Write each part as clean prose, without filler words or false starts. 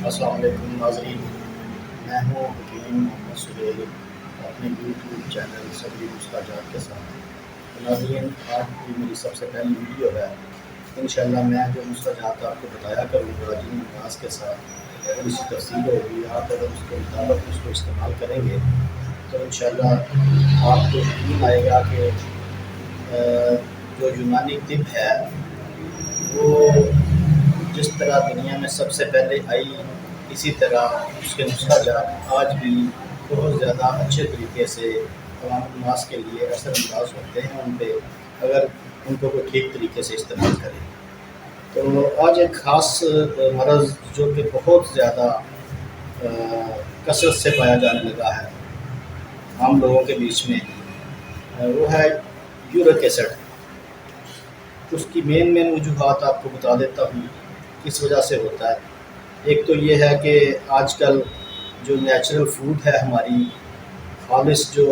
السلام علیکم ناظرین، میں ہوں حکیم محمد سہیل اپنے یوٹیوب چینل صبری مسکاجات کے ساتھ۔ ناظرین، آج کی میری سب سے پہلی ویڈیو ہے۔ انشاءاللہ میں جو مسکاجات آپ کو بتایا کروں گا جن انداز کے ساتھ تھوڑی سی تفصیل ہوگی، آپ اگر اس کے مطابق اس کو استعمال کریں گے تو انشاءاللہ آپ کو یقین آئے گا کہ جو یونانی طب ہے وہ جس طرح دنیا میں سب سے پہلے آئی، اسی طرح اس کے نسخہ جات آج بھی بہت زیادہ اچھے طریقے سے عوام الناس کے لیے اثر انداز ہوتے ہیں ان پہ، اگر ان کو کوئی ٹھیک طریقے سے استعمال کرے۔ تو آج ایک خاص مرض جو کہ بہت زیادہ کثرت سے پایا جانے لگا ہے عام لوگوں کے بیچ میں، وہ ہے یورک ایسڈ۔ اس کی مین وجوہات آپ کو بتا دیتا ہوں کس وجہ سے ہوتا ہے۔ ایک تو یہ ہے کہ آج کل جو نیچرل فوڈ ہے، ہماری خالص جو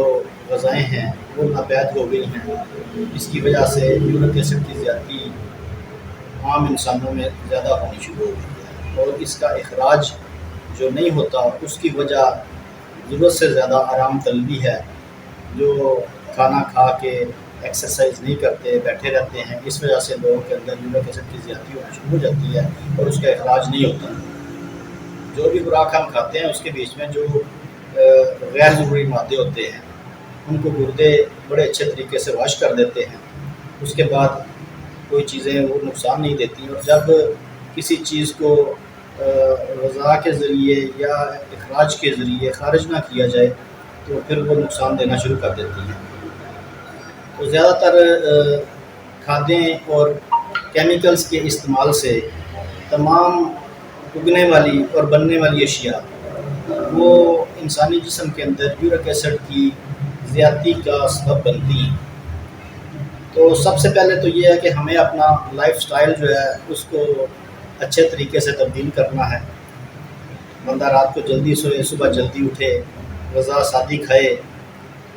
غذائیں ہیں وہ ناپید ہو گئی ہیں، اس کی وجہ سے یورک ایسڈ کی زیادتی عام انسانوں میں زیادہ ہونی شروع ہو گئی ہے، اور اس کا اخراج جو نہیں ہوتا اس کی وجہ ضرورت سے زیادہ آرام طلبی ہے۔ جو کھانا کھا کے ایکسرسائز نہیں کرتے، بیٹھے رہتے ہیں، اس وجہ سے لوگوں کے اندر یورک ایسڈ کی زیادتی ہونا شروع ہو جاتی ہے اور اس کا اخراج نہیں ہوتا۔ جو بھی خوراک ہم کھاتے ہیں اس کے بیچ میں جو غیر ضروری مادے ہوتے ہیں ان کو گردے بڑے اچھے طریقے سے واش کر دیتے ہیں، اس کے بعد کوئی چیزیں وہ نقصان نہیں دیتی، اور جب کسی چیز کو غذا کے ذریعے یا اخراج کے ذریعے خارج نہ کیا جائے تو پھر وہ نقصان دینا شروع کر دیتی ہیں۔ تو زیادہ تر کھادیں اور کیمیکلز کے استعمال سے تمام اگنے والی اور بننے والی اشیاء وہ انسانی جسم کے اندر یورک ایسڈ کی زیادتی کا سبب بنتی ہیں۔ تو سب سے پہلے تو یہ ہے کہ ہمیں اپنا لائف سٹائل جو ہے اس کو اچھے طریقے سے تبدیل کرنا ہے۔ بندہ رات کو جلدی سوئے، صبح جلدی اٹھے، غذا سادی کھائے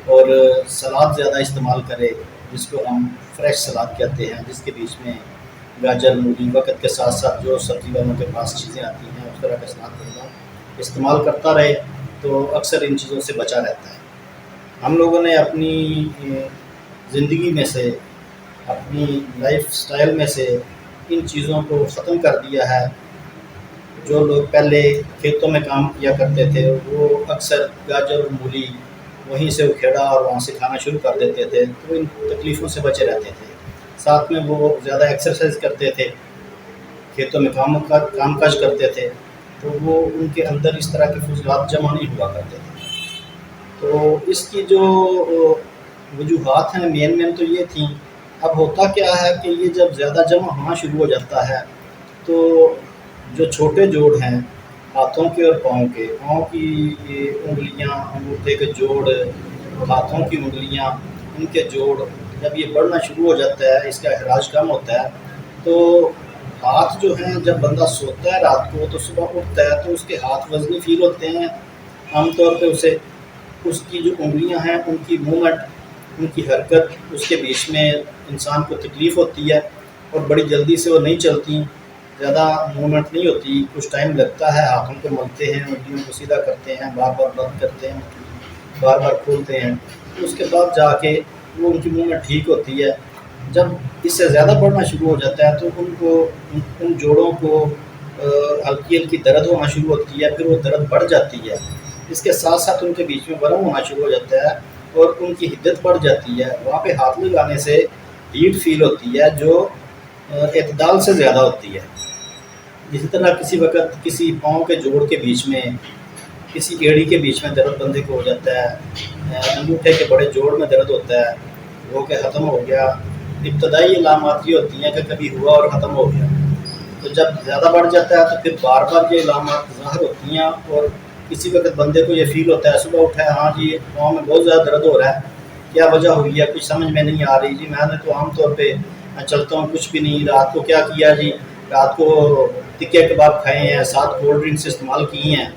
اور سلاد زیادہ استعمال کرے، جس کو ہم فریش سلاد کہتے ہیں، جس کے بیچ میں گاجر، مولی، وقت کے ساتھ ساتھ جو سبزی والوں کے پاس چیزیں آتی ہیں اس طرح کا سلاد بندہ استعمال کرتا رہے تو اکثر ان چیزوں سے بچا رہتا ہے۔ ہم لوگوں نے اپنی زندگی میں سے، اپنی لائف سٹائل میں سے ان چیزوں کو ختم کر دیا ہے۔ جو لوگ پہلے کھیتوں میں کام کیا کرتے تھے وہ اکثر گاجر اور مولی وہیں سے اکھیڑا اور وہاں سے کھانا شروع کر دیتے تھے، تو ان تکلیفوں سے بچے رہتے تھے۔ ساتھ میں وہ زیادہ ایکسرسائز کرتے تھے، کھیتوں میں کام کاج کرتے تھے، تو وہ ان کے اندر اس طرح کے فضلات جمع نہیں ہوا کرتے تھے۔ تو اس کی جو وجوہات ہیں مین تو یہ تھیں۔ اب ہوتا کیا ہے کہ یہ جب زیادہ جمع ہونا شروع ہو جاتا ہے تو جو چھوٹے جوڑ ہیں ہاتھوں کے اور پاؤں کی انگلیاں، انگوٹھے کے جوڑ، ہاتھوں کی انگلیاں، ان کے جوڑ جب یہ بڑھنا شروع ہو جاتا ہے، اس کا اخراج کم ہوتا ہے، تو ہاتھ جو ہیں جب بندہ سوتا ہے رات کو تو صبح اٹھتا ہے تو اس کے ہاتھ وزنی فیل ہوتے ہیں۔ عام طور پہ اس کی جو انگلیاں ہیں ان کی موومنٹ، ان کی حرکت، اس کے بیچ میں انسان کو تکلیف ہوتی ہے اور بڑی جلدی سے وہ نہیں چلتی، زیادہ موومنٹ نہیں ہوتی، کچھ ٹائم لگتا ہے، ہاتھوں کو ملتے ہیں، انگلیوں کو سیدھا کرتے ہیں، بار بار بند کرتے ہیں، بار بار کھولتے ہیں، اس کے بعد جا کے وہ ان کی موومنٹ ٹھیک ہوتی ہے۔ جب اس سے زیادہ بڑھنا شروع ہو جاتا ہے تو ان جوڑوں کو ہلکی ہلکی درد ہونا شروع ہوتی ہے، پھر وہ درد بڑھ جاتی ہے، اس کے ساتھ ساتھ ان کے بیچ میں ورم ہونا شروع ہو جاتا ہے اور ان کی حدت بڑھ جاتی ہے۔ وہاں پہ ہاتھ لگانے سے ہیٹ فیل ہوتی ہے جو اعتدال سے زیادہ ہوتی ہے۔ اسی طرح کسی وقت کسی پاؤں کے جوڑ کے بیچ میں، کسی ایڑی کے بیچ میں درد بندے کو ہو جاتا ہے، انگوٹھے کے بڑے جوڑ میں درد ہوتا ہے، وہ کہ ختم ہو گیا۔ ابتدائی علامات یہ ہوتی ہیں کہ کبھی ہوا اور ختم ہو گیا، تو جب زیادہ بڑھ جاتا ہے تو پھر بار بار یہ علامات ظاہر ہوتی ہیں، اور کسی وقت بندے کو یہ فیل ہوتا ہے، صبح اٹھا ہے، ہاں جی پاؤں میں بہت زیادہ درد ہو رہا ہے، کیا وجہ ہوئی ہے کچھ سمجھ میں نہیں آ رہی جی، میں نے تو عام طور پہ چلتا ہوں کچھ بھی نہیں، رات کو کیا کیا جی، رات کو ٹکے کباب کھائے ہیں، 7 کولڈ ڈرنکس استعمال کی ہیں،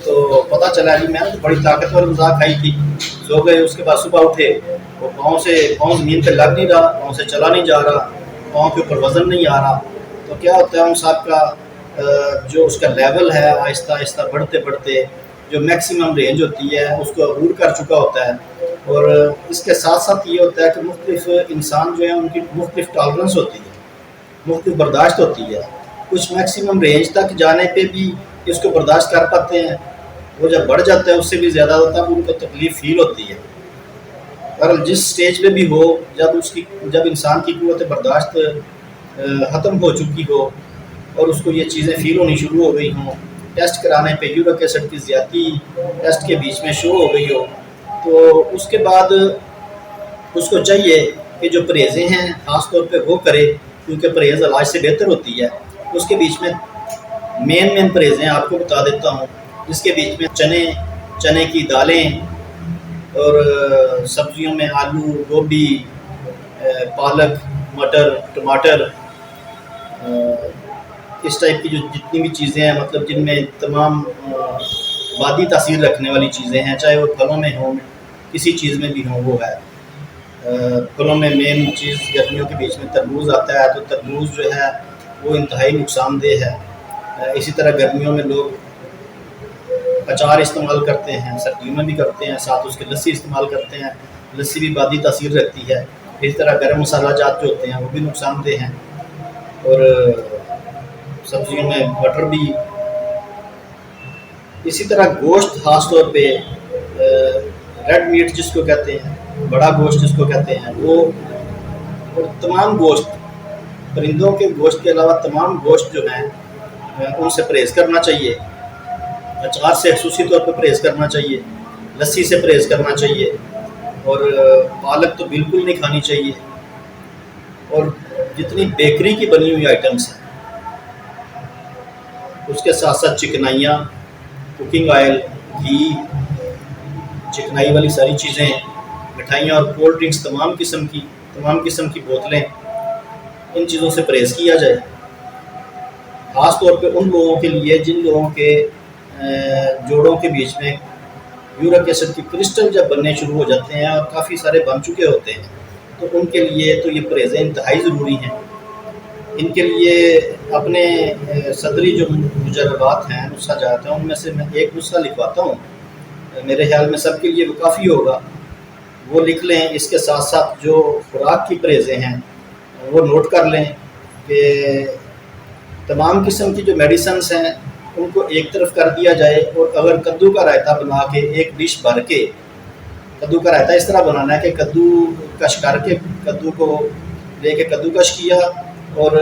تو پتہ چلا جی میں نے تو بڑی طاقتور غذا کھائی تھی، سو گئے، اس کے بعد صبح اٹھے وہ پاؤں زمین پہ لگ نہیں رہا، پاؤں سے چلا نہیں جا رہا، پاؤں کے اوپر وزن نہیں آ رہا، تو کیا ہوتا ہے ان صاحب کا جو اس کا لیول ہے آہستہ آہستہ بڑھتے بڑھتے جو میکسیمم رینج ہوتی ہے اس کو عبور کر چکا ہوتا ہے۔ اور اس کے ساتھ ساتھ یہ ہوتا ہے کہ مختلف انسان جو ہیں ان کی مختلف ٹالرنس ہوتی ہے، مختلف برداشت ہوتی ہے۔ کچھ میکسیمم رینج تک جانے پہ بھی اس کو برداشت کر پاتے ہیں، وہ جب بڑھ جاتا ہے اس سے بھی زیادہ ہوتا ہے ان کو تکلیف فیل ہوتی ہے۔ اور جس سٹیج پہ بھی ہو، جب انسان کی قوت برداشت ختم ہو چکی ہو اور اس کو یہ چیزیں فیل ہونی شروع ہو گئی ہوں، ٹیسٹ کرانے پہ یورک ایسڈ کی زیادتی ٹیسٹ کے بیچ میں شو ہو گئی ہو، تو اس کے بعد اس کو چاہیے کہ جو پرہیزیں ہیں خاص طور پہ وہ کرے، کیونکہ پرہیز علاج سے بہتر ہوتی ہے۔ اس کے بیچ میں مین پرہیزیں آپ کو بتا دیتا ہوں، جس کے بیچ میں چنے کی دالیں، اور سبزیوں میں آلو، گوبھی، پالک، مٹر، ٹماٹر، اس ٹائپ کی جو جتنی بھی چیزیں ہیں، مطلب جن میں تمام مادی تاثیر رکھنے والی چیزیں ہیں، چاہے وہ پھلوں میں ہوں کسی چیز میں بھی ہوں، وہ ہے۔ پھلوں میں مین چیز گرمیوں کے بیچ میں تربوز آتا ہے، تو تربوز جو ہے وہ انتہائی نقصان دہ ہے۔ اسی طرح گرمیوں میں لوگ اچار استعمال کرتے ہیں، سردیوں میں بھی کرتے ہیں، ساتھ اس کے لسی استعمال کرتے ہیں، لسی بھی مادی تاثیر رکھتی ہے۔ اسی طرح گرم مسالہ جات جو ہوتے ہیں وہ بھی نقصان دہ ہیں، اور سبزیوں میں مٹر بھی۔ اسی طرح گوشت خاص طور پہ ریڈ میٹ جس کو کہتے ہیں، بڑا گوشت جس کو کہتے ہیں، وہ اور تمام گوشت، پرندوں کے گوشت کے علاوہ تمام گوشت جو ہیں ان سے پرہیز کرنا چاہیے۔ اچار سے خصوصی طور پہ پرہیز کرنا چاہیے، لسی سے پرہیز کرنا چاہیے، اور پالک تو بالکل نہیں کھانی چاہیے۔ اور جتنی بیکری کی بنی ہوئی آئٹمس ہیں، اس کے ساتھ ساتھ چکنائیاں، کوکنگ آئل، گھی، چکنائی والی ساری چیزیں، مٹھائیاں اور کولڈ ڈرنکس، تمام قسم کی بوتلیں، ان چیزوں سے پرہیز کیا جائے۔ خاص طور پہ ان لوگوں کے لیے جن لوگوں کے جوڑوں کے بیچ میں یورک ایسڈ کی کرسٹل جب بننے شروع ہو جاتے ہیں اور کافی سارے بن چکے ہوتے ہیں، تو ان کے لیے تو یہ پرہیزیں انتہائی ضروری ہیں۔ ان کے لیے اپنے صدری جو مجربات ہیں، نسخہ جات ہیں، ان میں سے میں ایک نسخہ لکھواتا ہوں، میرے خیال میں سب کے لیے وہ کافی ہوگا، وہ لکھ لیں۔ اس کے ساتھ ساتھ جو خوراک کی پرہیزیں ہیں وہ نوٹ کر لیں، کہ تمام قسم کی جو میڈیسنس ہیں ان کو ایک طرف کر دیا جائے، اور اگر کدو کا رائتہ بنا کے ایک ڈش بھر کے، کدو کا رائتہ اس طرح بنانا ہے کہ کدو کش کر کے، کدو کو لے کے کدو کش کیا، اور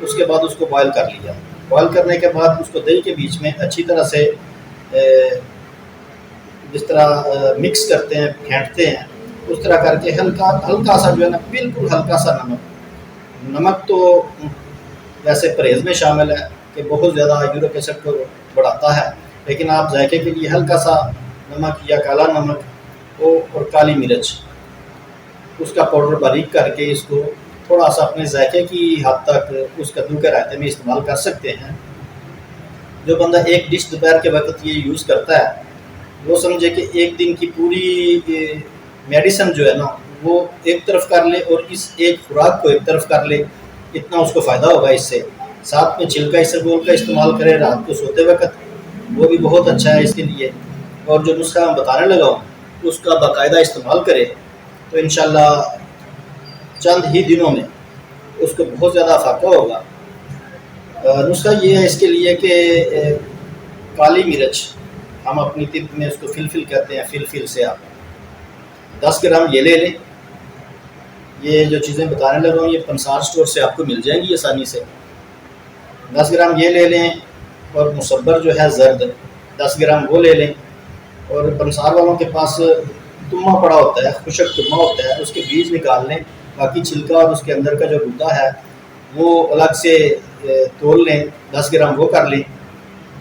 اس کے بعد اس کو بوائل کر لیا۔ بوائل کرنے کے بعد اس کو دہی کے بیچ میں اچھی طرح سے جس طرح مکس کرتے ہیں، پھینٹتے ہیں، اس طرح کر کے ہلکا سا جو ہے نا، بالکل ہلکا سا نمک تو ویسے پرہیز میں شامل ہے کہ بہت زیادہ یورک ایسڈ کو بڑھاتا ہے، لیکن آپ ذائقے کے لیے ہلکا سا نمک یا کالا نمک اور کالی مرچ، اس کا پاؤڈر باریک کر کے اس کو تھوڑا سا اپنے ذائقے کی حد تک اس کدو کے رائتے میں استعمال کر سکتے ہیں۔ جو بندہ ایک ڈش دوپہر کے وقت یہ یوز کرتا ہے، وہ سمجھے کہ ایک دن کی پوری میڈیسن جو ہے نا وہ ایک طرف کر لے، اور اس ایک خوراک کو ایک طرف کر لے، اتنا اس کو فائدہ ہوگا اس سے۔ ساتھ میں چھلکا اسبگول کا استعمال کرے رات کو سوتے وقت، وہ بھی بہت اچھا ہے اس کے لیے۔ اور جو نسخہ میں بتانے لگا ہوں اس کا باقاعدہ استعمال کرے تو انشاءاللہ چند ہی دنوں میں اس کو بہت زیادہ فائدہ ہوگا۔ نسخہ یہ ہے اس کے لیے کہ کالی مرچ، ہم اپنی طب میں اس کو فلفل کہتے ہیں، فلفل سے آپ 10 گرام یہ لے لیں۔ یہ جو چیزیں بتانے لگا ہوں یہ پنسار اسٹور سے آپ کو مل جائیں گی آسانی سے۔ 10 گرام یہ لے لیں، اور مصبر جو ہے زرد 10 گرام وہ لے لیں۔ اور پنسار والوں کے پاس تمہ پڑا ہوتا ہے، خشک تمہ ہوتا ہے، اس کے بیج نکال لیں، باقی چھلکا اور اس کے اندر کا جو گودا ہے وہ الگ سے تول لیں، 10 گرام وہ کر لیں۔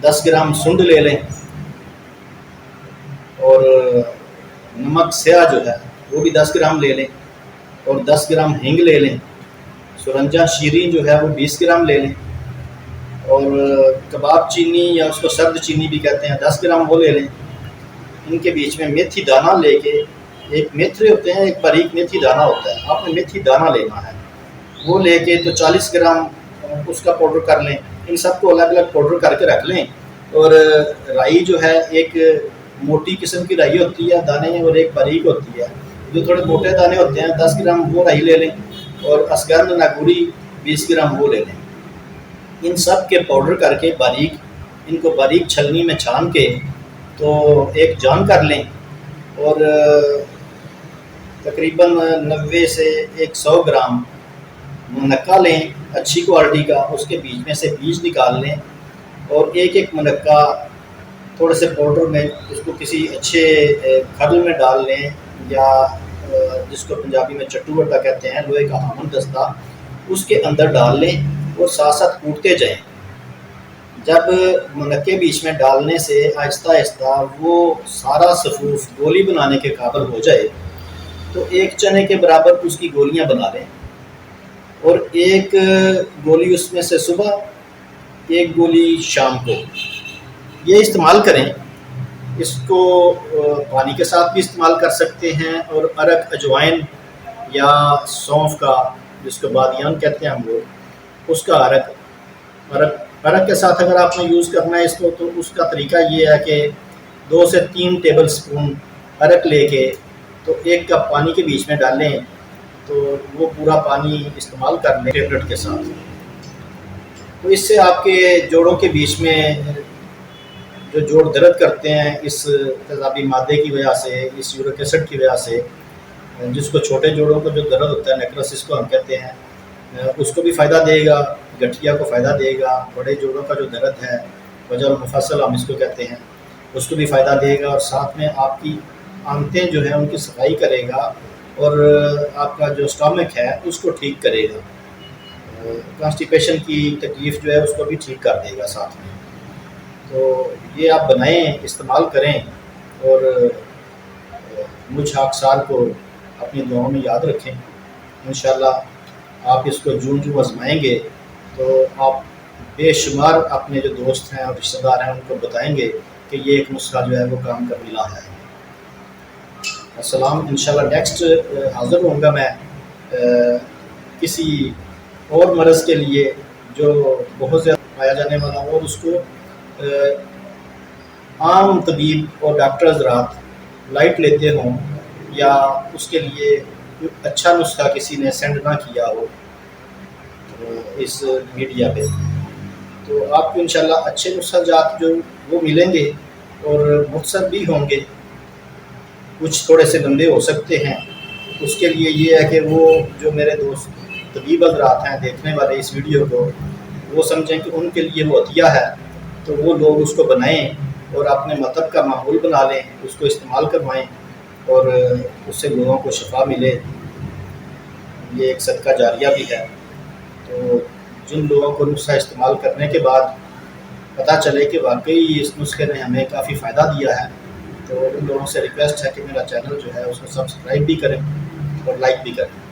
10 گرام سنڈ لے لیں، اور نمک سیاہ جو ہے وہ بھی 10 گرام لے لیں، اور 10 گرام ہینگ لے لیں۔ سرنجہ شیریں جو ہے وہ 20 گرام لے لیں، اور کباب چینی یا اس کو سرد چینی بھی کہتے ہیں 10 گرام وہ لے لیں۔ ان کے بیچ میں میتھی دانہ لے کے، ایک میتھرے ہوتے ہیں، ایک باریک میتھی دانہ ہوتا ہے، آپ نے میتھی دانہ لینا ہے، وہ لے کے تو 40 گرام اس کا پاؤڈر کر لیں۔ ان سب کو الگ الگ پاؤڈر کر کے رکھ لیں. اور رائی جو ہے ایک موٹی قسم کی رائی ہوتی ہے دانے، اور ایک باریک ہوتی ہے. جو تھوڑے موٹے دانے ہوتے ہیں 10 گرام وہ رائی لے لیں، اور اسگند ناگوری 20 گرام وہ لے لیں. ان سب کے پاؤڈر کر کے باریک، ان کو باریک چھلنی میں چھان کے تو ایک جان کر لیں. اور تقریباً 90 سے 100 گرام منقہ لیں اچھی کوالٹی کا، اس کے بیچ میں سے بیج نکال لیں، اور ایک ایک منقہ تھوڑے سے پاؤڈر میں اس کو کسی اچھے کھرل میں ڈال لیں، یا جس کو پنجابی میں چٹو بٹا کہتے ہیں، لوہے کا ہامن دستہ، اس کے اندر ڈال لیں اور ساتھ ساتھ کوٹتے جائیں. جب منقے بیچ میں ڈالنے سے آہستہ آہستہ وہ سارا صفوف گولی بنانے کے قابل ہو جائے تو ایک چنے کے برابر اس کی گولیاں بنا لیں، اور ایک گولی اس میں سے صبح، ایک گولی شام کو یہ استعمال کریں. اس کو پانی کے ساتھ بھی استعمال کر سکتے ہیں، اور ارک، اجوائن یا سونف کا، جس کو بادیان کہتے ہیں ہم لوگ، اس کا ارک کے ساتھ اگر آپ نے یوز کرنا ہے اس کو، تو اس کا طریقہ یہ ہے کہ 2 سے 3 ٹیبل سپون ارک لے کے تو 1 کپ پانی کے بیچ میں ڈالیں، تو وہ پورا پانی استعمال کر لیں ٹیبلٹ کے ساتھ. تو اس سے آپ کے جوڑوں کے بیچ میں جو جوڑ درد کرتے ہیں اس تیزابی مادے کی وجہ سے، اس یورک ایسڈ کی وجہ سے، جس کو چھوٹے جوڑوں کو جو درد ہوتا ہے نیکروسس کو ہم کہتے ہیں، اس کو بھی فائدہ دے گا، گٹھیا کو فائدہ دے گا. بڑے جوڑوں کا جو درد ہے وجہ المفصل ہم اس کو کہتے ہیں، اس کو بھی فائدہ دے گا، اور ساتھ میں آپ کی آنتیں جو ہیں ان کی صفائی کرے گا، اور آپ کا جو اسٹامک ہے اس کو ٹھیک کرے گا. کانسٹیپیشن کی تکلیف جو ہے اس کو بھی ٹھیک کر دے گا ساتھ میں. تو یہ آپ بنائیں، استعمال کریں، اور مجھ خاکسار کو اپنی دعاؤں میں یاد رکھیں. انشاءاللہ آپ اس کو جوں جوں آزمائیں گے تو آپ بے شمار اپنے جو دوست ہیں اور رشتہ دار ہیں ان کو بتائیں گے کہ یہ ایک نسخہ جو ہے وہ کام کر ملا ہے. السلام. انشاءاللہ نیکسٹ حاضر ہوں گا میں کسی اور مرض کے لیے جو بہت زیادہ پایا جانے والا ہو، اور اس کو عام طبیب اور ڈاکٹر حضرات لائٹ لیتے ہوں، یا اس کے لیے اچھا نسخہ کسی نے سینڈ نہ کیا ہو اس میڈیا پہ. تو آپ کو انشاءاللہ اچھے نسخہ جات جو وہ ملیں گے، اور مختصر بھی ہوں گے، کچھ تھوڑے سے لمبے ہو سکتے ہیں. اس کے لیے یہ ہے کہ وہ جو میرے دوست طبیب حضرات ہیں دیکھنے والے اس ویڈیو کو، وہ سمجھیں کہ ان کے لیے وہ عطیہ ہے، تو وہ لوگ اس کو بنائیں اور اپنے مطلب کا معمول بنا لیں، اس کو استعمال کروائیں، اور اس سے لوگوں کو شفا ملے. یہ ایک صدقہ جاریہ بھی ہے. تو جن لوگوں کو نسخہ استعمال کرنے کے بعد پتہ چلے کہ واقعی اس نسخے نے ہمیں کافی فائدہ دیا ہے، تو ان لوگوں سے ریکویسٹ ہے کہ میرا چینل جو ہے اس کو سبسکرائب بھی کریں اور لائک بھی کریں.